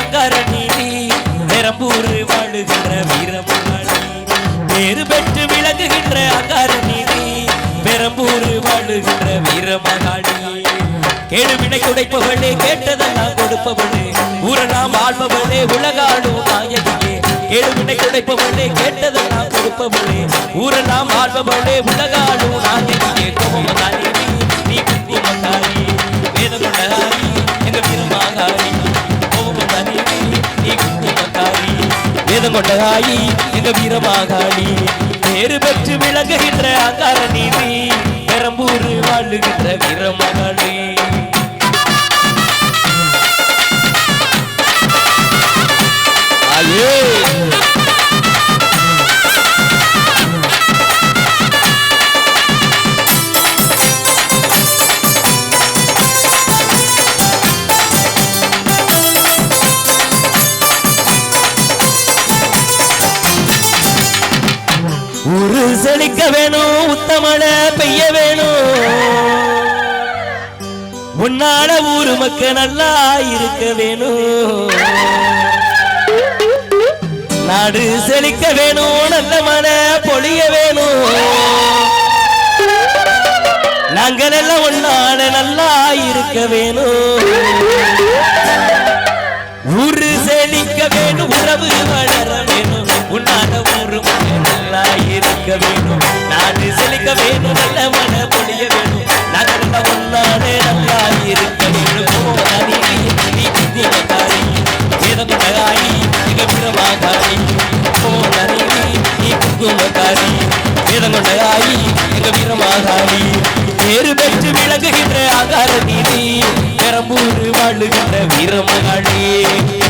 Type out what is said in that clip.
அங்கார நீதி பெரம்பூர் வாழுகின்ற வீரமகாளி பேரு பெற்று விளங்குகின்ற அங்கார நீதி பெரம்பூர் வாழுகின்ற வீரமகாளி கேடு வினை துடைப்பவளே கேட்டதெல்லாம் கொடுப்பவளே ஊரெல்லாம் ஆள்பவளே உலகாளும் நாயகியே கேடு வினை துடைப்பவளே கேட்டதெல்லாம் கொடுப்பவளே ஊரெல்லாம் ஆள்பவளே உலகாளும் நாயகியே கோமகாளி நீ குங்குமகாளி வேதமகாளி எங்க வீரமகாளி கோமகாளி நீ குங்குமகாளி வேதமகாளி எங்க வீரமகாளி பேரு பெற்று விளங்குகின்ற அங்கார நீதி பெரம்பூர் வாழுகின்ற வீரமகாளி ஊரு செழிக்க வேணும் உத்தமன பெய்ய வேணும் உன்னால ஊரு மக்க நல்லா இருக்க வேணும் நாடு செழிக்க வேணும் நல்ல மன பொழிய வேணும் நாங்கள் எல்லாம் ஒன்னால நல்லா இருக்க வேணும் ஊரு செழிக்க வேணும் உறவு வளர வேணும் உன்னால ஊரு நல்லா இருக்க வேணும் நாடு செழிக்க வேணும் நல்ல மன பொழிய வேணும் நாங்கள் எல்லாம் ஒன்னால நல்லா இருக்க வேணும் நீ குங்குமக்காரி வேதமகாளி எங்க வீரமகாளி நீ குங்குமக்காரி வேதமகாளி எங்க வீரமகாளி பேரு பெற்று விளங்குகின்ற அங்கார நீதி பெரம்பூர் வாழுகின்ற வீரமகாளி